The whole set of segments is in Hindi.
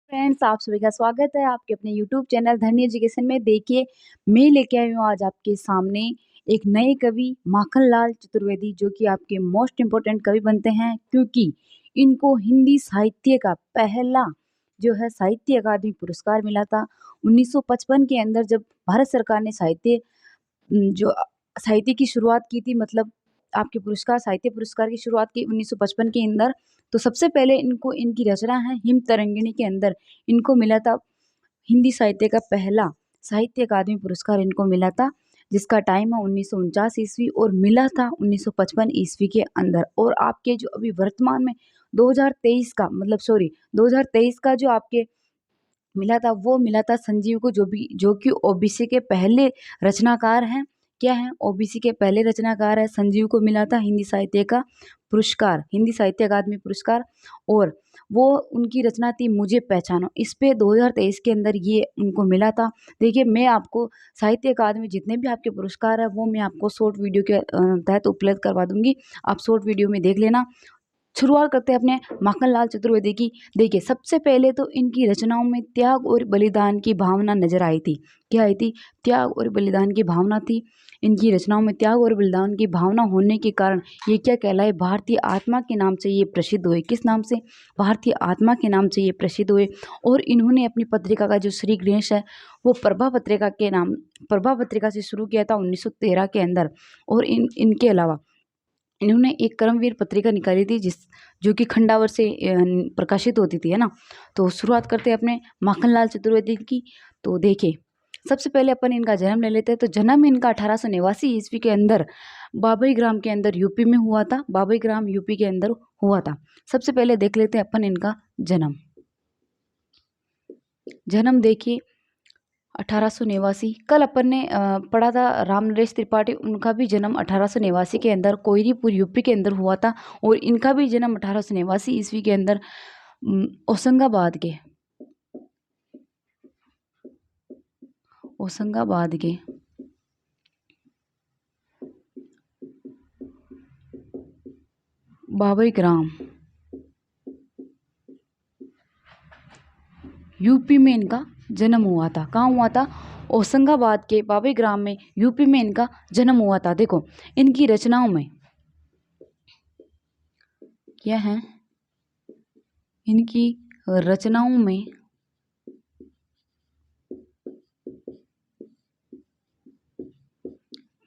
फ्रेंड्स, आप सभी का स्वागत है आपके अपने यूट्यूब चैनल धन्य एजुकेशन में। देखिए, मैं लेके आई हूँ आज आपके सामने एक नए कवि माखनलाल चतुर्वेदी, जो कि आपके मोस्ट इम्पोर्टेंट कवि बनते हैं, क्योंकि इनको हिंदी साहित्य का पहला जो है साहित्य अकादमी पुरस्कार मिला था 1955 के अंदर, जब भारत सरकार ने साहित्य की शुरुआत की थी। मतलब आपके पुरस्कार साहित्य पुरस्कार की शुरुआत की 1955 के अंदर। तो सबसे पहले इनको इनकी रचना है हिम तरंगिणी के अंदर इनको मिला था हिंदी साहित्य का पहला साहित्य अकादमी पुरस्कार इनको मिला था, जिसका टाइम है 1949 ईस्वी और मिला था 1955 ईस्वी के अंदर। और आपके जो अभी वर्तमान में 2023 का मतलब सॉरी 2023 का जो आपके मिला था, वो मिला था संजीव को, जो कि ओबीसी के पहले रचनाकार हैं। क्या है? ओबीसी के पहले रचनाकार है। संजीव को मिला था हिंदी साहित्य का पुरस्कार, हिंदी साहित्य अकादमी पुरस्कार। और वो उनकी रचना थी मुझे पहचानो। इस पे 2023 के अंदर ये उनको मिला था। देखिए, मैं आपको साहित्य अकादमी जितने भी आपके पुरस्कार है वो मैं आपको शॉर्ट वीडियो के तहत उपलब्ध करवा दूंगी। आप शॉर्ट वीडियो में देख लेना। शुरुआत करते हैं अपने माखनलाल चतुर्वेदी की। देखिए, सबसे पहले तो इनकी रचनाओं में त्याग और बलिदान की भावना नजर आई थी। क्या आई थी? त्याग और बलिदान की भावना थी। इनकी रचनाओं में त्याग और बलिदान की भावना होने के कारण ये क्या कहलाए? भारतीय आत्मा के नाम से ये प्रसिद्ध हुए। किस नाम से? भारतीय आत्मा के नाम से ये प्रसिद्ध हुए। और इन्होंने अपनी पत्रिका का जो श्री गणेश है वो प्रभा पत्रिका से शुरू किया था 1913 के अंदर। और इनके अलावा इन्होंने एक कर्मवीर पत्रिका निकाली थी, जो कि खंडावर से प्रकाशित होती थी, है ना। तो शुरुआत करते हैं अपने माखनलाल चतुर्वेदी की। तो देखिए, सबसे पहले अपन इनका जन्म ले लेते हैं। तो जन्म इनका 1889 ईस्वी के अंदर बाबई ग्राम के अंदर यूपी में हुआ था। बाबई ग्राम यूपी के अंदर हुआ था। सबसे पहले देख लेते हैं अपन इनका जन्म। जन्म देखिए 1889। कल अपन ने पढ़ा था राम नरेश त्रिपाठी, उनका भी जन्म 1889 के अंदर कोयरीपुर यूपी के अंदर हुआ था। और इनका भी जन्म 1889 ईस्वी के अंदर होशंगाबाद के बाबई ग्राम यूपी में इनका जन्म हुआ था। कहाँ हुआ था? होशंगाबाद के बाबई ग्राम में यूपी में इनका जन्म हुआ था। देखो, इनकी रचनाओं में क्या है? इनकी रचनाओं में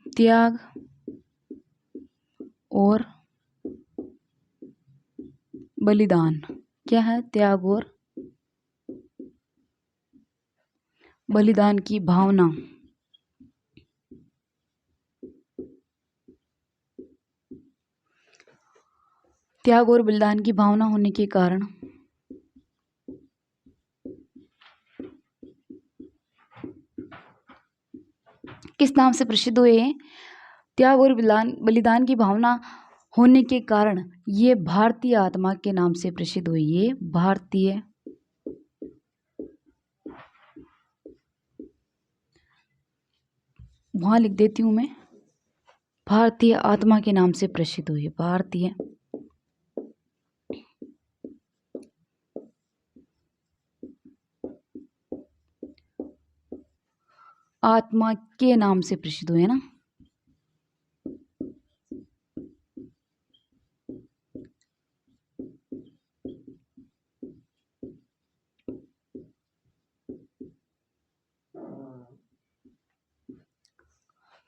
त्याग और बलिदान। क्या है? त्याग और बलिदान की भावना। त्याग और बलिदान की भावना होने के कारण किस नाम से प्रसिद्ध हुए हैं? त्याग और बलिदान की भावना होने के कारण ये भारतीय आत्मा के नाम से प्रसिद्ध हुई। ये भारतीय वहां लिख देती हूं मैं, भारतीय आत्मा के नाम से प्रसिद्ध हुई। भारतीय आत्मा के नाम से प्रसिद्ध हुए ना।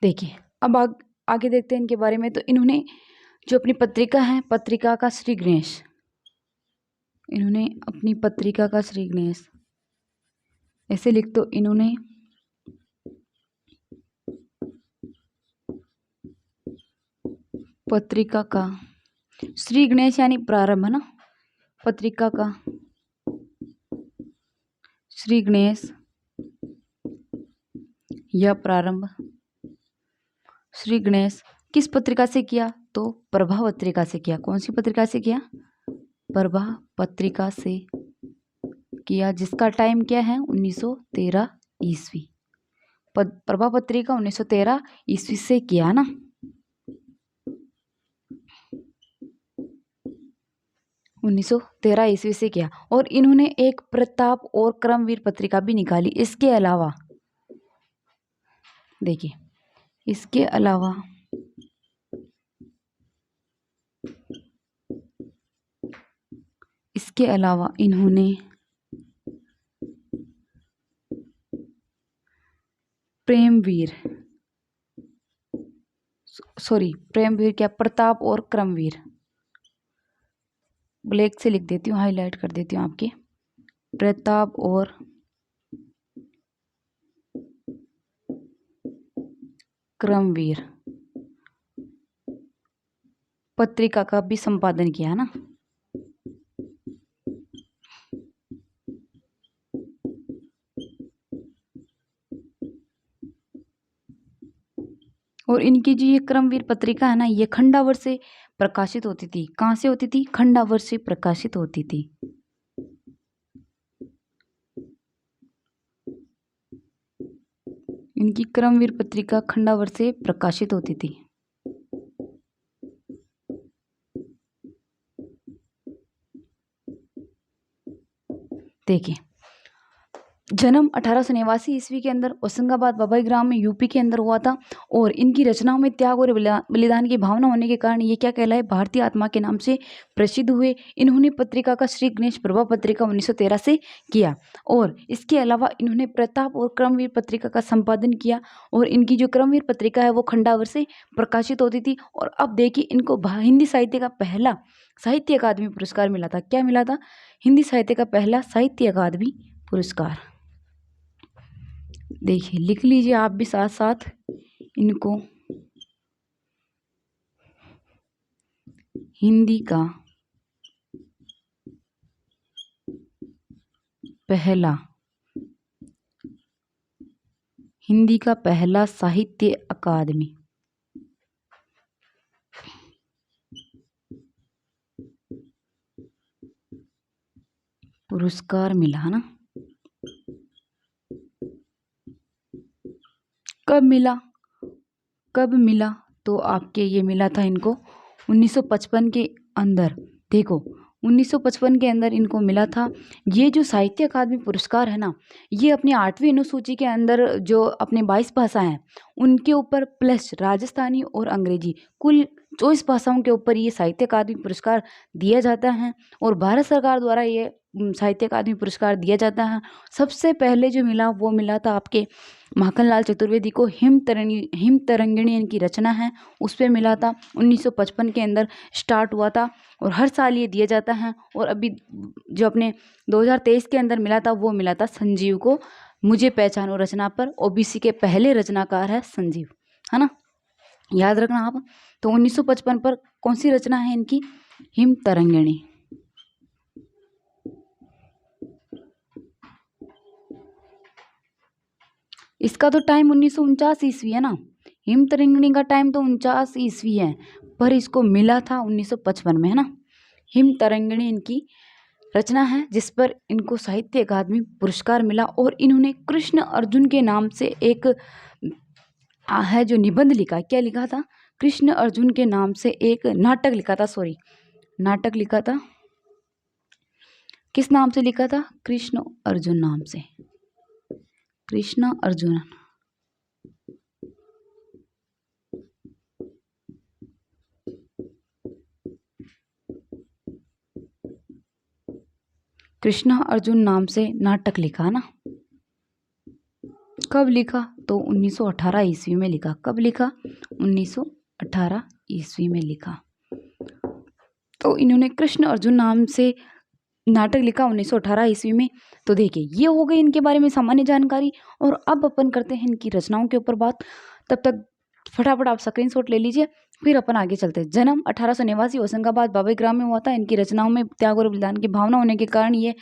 देखिए, अब आगे देखते हैं इनके बारे में। तो इन्होंने जो अपनी पत्रिका है, पत्रिका का श्री गणेश, इन्होंने अपनी पत्रिका का श्री गणेश ऐसे लिख दो। इन्होंने पत्रिका का श्री गणेश यानी प्रारंभ है ना, पत्रिका का श्री गणेश या प्रारंभ श्री गणेश किस पत्रिका से किया? तो प्रभा पत्रिका से किया। कौन सी पत्रिका से किया? प्रभा पत्रिका से किया, जिसका टाइम क्या है? 1913 ईस्वी। प्रभा पत्रिका 1913 ईस्वी से किया ना। 1913 ईस्वी से किया। और इन्होंने एक प्रताप और क्रमवीर पत्रिका भी निकाली। इसके अलावा देखिए, इसके अलावा इन्होंने प्रताप और क्रमवीर, ब्लैक से लिख देती हूँ, हाईलाइट कर देती हूँ आपके, प्रताप और क्रमवीर पत्रिका का भी संपादन किया है ना। और इनकी जो ये क्रमवीर पत्रिका है ना, ये खंडावर से प्रकाशित होती थी। कहाँ से होती थी? खंडावर से प्रकाशित होती थी। इनकी क्रमवीर पत्रिका खंडावर से प्रकाशित होती थी। देखिए, जन्म 1889 ईस्वी के अंदर होशंगाबाद बबई ग्राम में यूपी के अंदर हुआ था। और इनकी रचनाओं में त्याग और बलिदान की भावना होने के कारण ये क्या कहलाए? भारतीय आत्मा के नाम से प्रसिद्ध हुए। इन्होंने पत्रिका का श्री गणेश प्रभा पत्रिका 1913 से किया। और इसके अलावा इन्होंने प्रताप और क्रमवीर पत्रिका का संपादन किया। और इनकी जो क्रमवीर पत्रिका है वो खंडावर से प्रकाशित होती थी। और अब देखिए, इनको हिंदी साहित्य का पहला साहित्य अकादमी पुरस्कार मिला था। क्या मिला था? हिंदी साहित्य का पहला साहित्य अकादमी पुरस्कार। देखिए, लिख लीजिए आप भी साथ साथ इनको। हिंदी का पहला साहित्य अकादमी पुरस्कार मिला ना। कब मिला? तो आपके ये मिला था इनको 1955 के अंदर। देखो, 1955 के अंदर इनको मिला था। ये जो साहित्य अकादमी पुरस्कार है ना, ये अपनी 8वीं अनुसूची के अंदर जो अपने 22 भाषाएं हैं उनके ऊपर प्लस राजस्थानी और अंग्रेजी, कुल 24 भाषाओं के ऊपर ये साहित्य अकादमी पुरस्कार दिया जाता है। और भारत सरकार द्वारा ये साहित्य अकादमी पुरस्कार दिया जाता है। सबसे पहले जो मिला वो मिला था आपके माखनलाल चतुर्वेदी को। हिम तरंगिणी इनकी रचना है, उस पर मिला था। 1955 के अंदर स्टार्ट हुआ था और हर साल ये दिया जाता है। और अभी जो अपने 2023 के अंदर मिला था वो मिला था संजीव को, मुझे पहचानो रचना पर। ओबीसी के पहले रचनाकार है संजीव, है ना, याद रखना आप। तो 1955 पर कौन सी रचना है इनकी? हिम तरंगिणी। इसका तो टाइम 1949 ईस्वी है ना। हिम तरंगिणी का टाइम तो 49 ईस्वी है, पर इसको मिला था 1955 में, है ना। हिम तरंगिणी इनकी रचना है जिस पर इनको साहित्य अकादमी पुरस्कार मिला। और इन्होंने कृष्ण अर्जुन के नाम से एक है जो निबंध लिखा। क्या लिखा था? कृष्ण अर्जुन के नाम से एक नाटक लिखा था। नाटक लिखा था। किस नाम से लिखा था? कृष्ण अर्जुन नाम से। कृष्ण अर्जुन। कृष्ण अर्जुन नाम से नाटक लिखा ना। कब लिखा? तो 1918 ईस्वी में लिखा। कब लिखा? 1918 ईस्वी में लिखा। तो इन्होंने कृष्ण अर्जुन नाम से नाटक लिखा 1918 ईस्वी में। तो देखिए, ये हो गई इनके बारे में सामान्य जानकारी। और अब अपन करते हैं इनकी रचनाओं के ऊपर बात। तब तक फटाफट आप स्क्रीनशॉट ले लीजिए, फिर अपन आगे चलते हैं। जन्म 1889 होशंगाबाद बबई ग्राम में हुआ था। इनकी रचनाओं में त्याग और बलिदान की भावना होने के कारण ये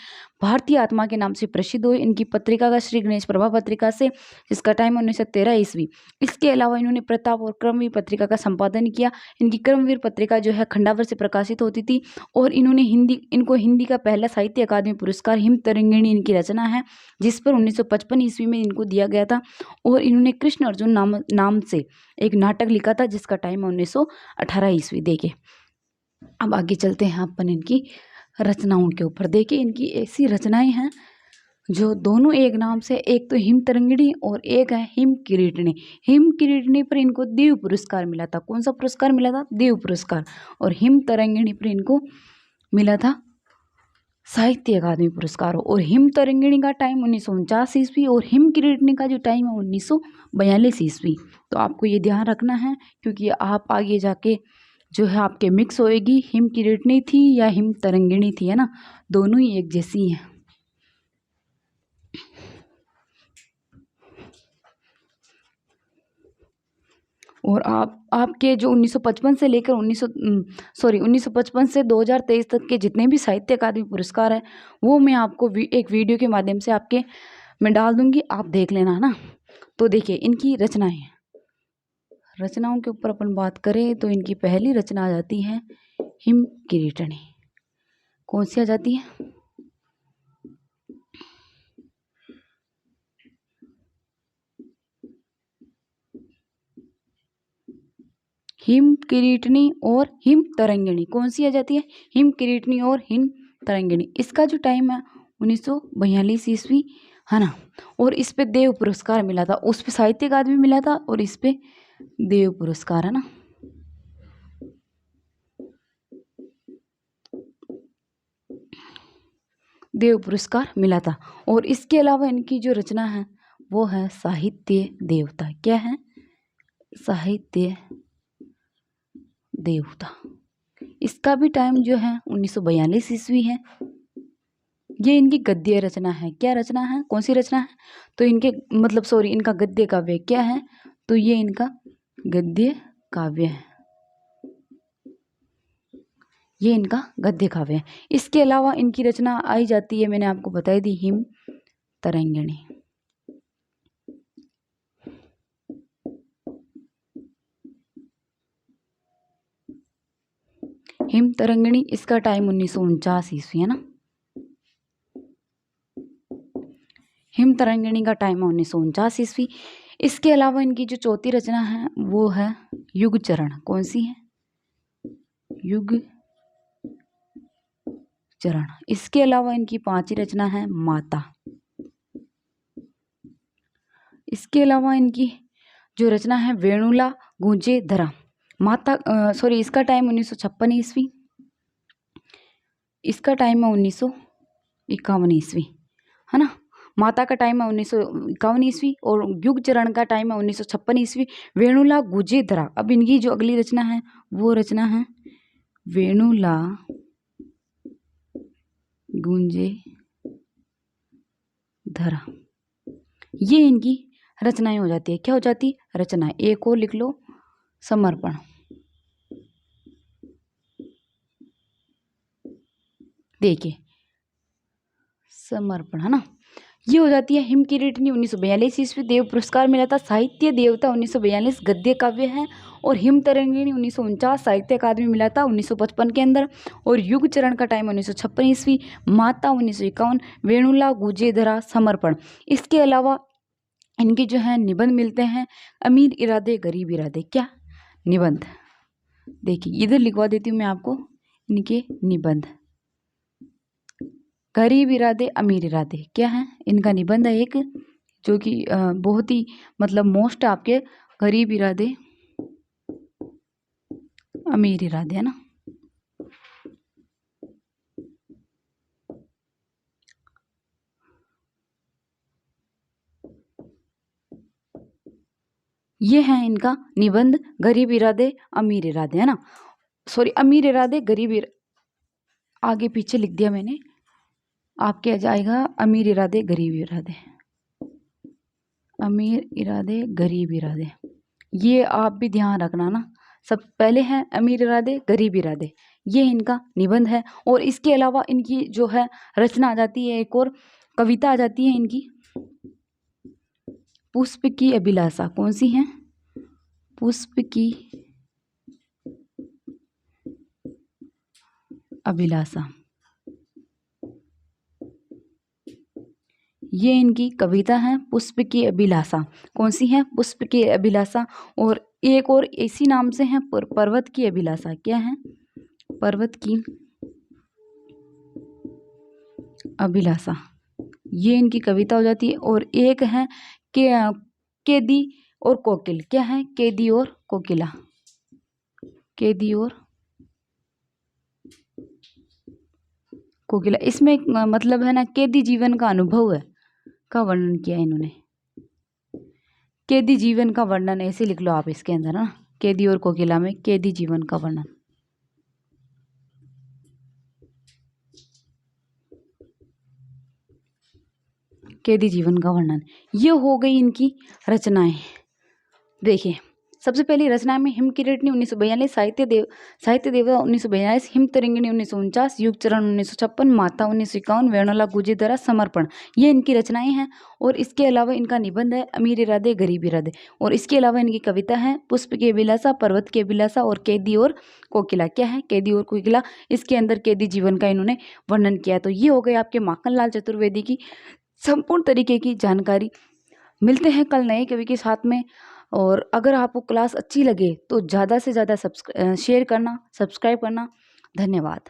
भारतीय आत्मा के नाम से प्रसिद्ध हुए। इनकी पत्रिका का श्री गणेश प्रभा पत्रिका से, जिसका टाइम 1913 ईस्वी। इसके अलावा इन्होंने प्रताप और क्रमवीर पत्रिका का संपादन किया। इनकी क्रमवीर पत्रिका जो है खंडावर से प्रकाशित होती थी। और इन्होंने इनको हिंदी का पहला साहित्य अकादमी पुरस्कार हिम तरंगिणी इनकी रचना है, जिस पर 1955 ईस्वी में इनको दिया गया था। और इन्होंने कृष्ण अर्जुन नाम से एक नाटक लिखा था जिसका टाइम 1918 ईस्वी। देखिए, अब आगे चलते हैं अपन इनकी रचनाओं के ऊपर। देखिए इनकी ऐसी रचनाएं हैं जो दोनों एक नाम से, एक तो हिम तरंगिणी और एक है हिम किरीटिनी। हिम किरीटिनी पर इनको देव पुरस्कार मिला था। कौन सा पुरस्कार मिला था? देव पुरस्कार। और हिम तरंगिणी पर इनको मिला था साहित्य अकादमी पुरस्कार। और हिम तरंगिणी का टाइम 1949 ईस्वी और हिम किरीटिनी का जो टाइम है 1942 ईस्वी। तो आपको ये ध्यान रखना है, क्योंकि आप आगे जाके जो है आपके मिक्स होएगी, हिम किरीटिनी थी या हिम तरंगिणी थी, है ना, दोनों ही एक जैसी हैं। और आपके जो 1955 से लेकर 1955 से 2023 तक के जितने भी साहित्य अकादमी पुरस्कार है वो मैं आपको एक वीडियो के माध्यम से आपके मैं डाल दूंगी, आप देख लेना, है ना। तो देखिए इनकी रचनाओं के ऊपर अपन बात करें तो इनकी पहली रचना आ जाती है हिम किरीटिनी। कौन सी आ जाती है? हिम किरीटिनी और हिम तरंगिणी। कौन सी आ जाती है? हिम किरीटिनी और हिम तरंगिणी। इसका जो टाइम है 1942 ईस्वी, है ना। और इस पे देव पुरस्कार मिला था, उस पे साहित्य अकादमी मिला था और इस पे देव पुरस्कार, है ना। देव पुरस्कार मिला था। और इसके अलावा इनकी जो रचना है वो है साहित्य देवता। क्या है? साहित्य देवता। इसका भी टाइम जो है 1942 ईस्वी है। ये इनकी गद्य रचना है। क्या रचना है? कौन सी रचना है? तो इनका गद्य काव्य क्या है? तो ये इनका गद्य काव्य है। ये इनका गद्य काव्य है। इसके अलावा इनकी रचना आई जाती है, मैंने आपको बताई दी, हिम तरंगिणी। हिम तरंगिणी, इसका टाइम 1949 ईस्वी, है ना। हिम तरंगिणी का टाइम है 1949 ईस्वी। इसके अलावा इनकी जो चौथी रचना है वो है युग चरण। कौन सी है? युग चरण। इसके अलावा इनकी पांचवी रचना है माता। इसके अलावा इनकी जो रचना है वेणुला गूंजे धरा। इसका टाइम 1956 ईस्वी। इसका टाइम है 1951 ईस्वी, है ना। माता का टाइम है 1951 ईस्वी और युग चरण का टाइम है 1956 ईस्वी। वेणुला गूंजे धरा। अब इनकी जो अगली रचना है वो रचना है वेणुला गूंजे धरा। ये इनकी रचनाएं हो जाती है। क्या हो जाती? रचनाएं। एक और लिख लो, समर्पण। देखिए समर्पण, है ना। ये हो जाती है हिम किरीटिनी। 1942 ईस्वी देव पुरस्कार मिला था। साहित्य देवता 1942 गद्य काव्य है। और हिम तरंगिणी 1949 साहित्य अकादमी मिला था 1955 के अंदर। और युग चरण का टाइम 1956 ईस्वी। माता 1951। वेणुला गूंजे धरा समर्पण। इसके अलावा इनके जो है निबंध मिलते हैं, अमीर इरादे गरीब इरादे। क्या? निबंध। देखिए इधर लिखवा देती हूँ मैं आपको इनके निबंध। गरीब इरादे अमीर इरादे क्या है? इनका निबंध है एक, जो कि बहुत ही मोस्ट आपके गरीब इरादे अमीर इरादे, है ना। ये है इनका निबंध गरीब इरादे अमीर इरादे, है ना। अमीर इरादे आगे पीछे लिख दिया मैंने, आपके आ जाएगा अमीर इरादे गरीब इरादे। अमीर इरादे गरीब इरादे, ये आप भी ध्यान रखना ना। सब पहले है अमीर इरादे गरीब इरादे, ये इनका निबंध है। और इसके अलावा इनकी जो है रचना आ जाती है, एक और कविता आ जाती है इनकी, पुष्प की अभिलाषा। कौन सी है? पुष्प की अभिलाषा। ये इनकी कविता है पुष्प की अभिलाषा। कौन सी है? पुष्प की अभिलाषा। और एक और इसी नाम से है पर्वत की अभिलाषा। क्या है? पर्वत की अभिलाषा, ये इनकी कविता हो जाती है। और एक है के कैदी और कोकिल, क्या है? कैदी और कोकिला, कैदी और कोकिला। इसमें मतलब है ना, कैदी जीवन का अनुभव है का वर्णन किया है इन्होंने। कैदी जीवन का वर्णन ऐसे लिख लो आप इसके अंदर ना, कैदी और कोकिला में कैदी जीवन का वर्णन। कैदी जीवन का वर्णन, ये हो गई इनकी रचनाएं। देखिए, सबसे पहली रचना में हिम किरीटनी 1942, साहित्य देवता 1942, हिम तरंगिणी 1949, युग चरण 1956, माता 1951, वेणुला गुजेधरा, समर्पण, ये इनकी रचनाएं हैं। और इसके अलावा इनका निबंध है अमीर इरादे गरीब इरादे। और इसके अलावा इनकी कविता है पुष्प की अभिलाषा, पर्वत की अभिलाषा और कैदी और कोकिला। क्या है? कैदी और कोकिला। इसके अंदर कैदी जीवन का इन्होंने वर्णन किया। तो ये हो गए आपके माखनलाल चतुर्वेदी की संपूर्ण तरीके की जानकारी। मिलते हैं कल नए कवि के साथ में। और अगर आपको क्लास अच्छी लगे तो ज़्यादा से ज़्यादा शेयर करना, सब्सक्राइब करना। धन्यवाद।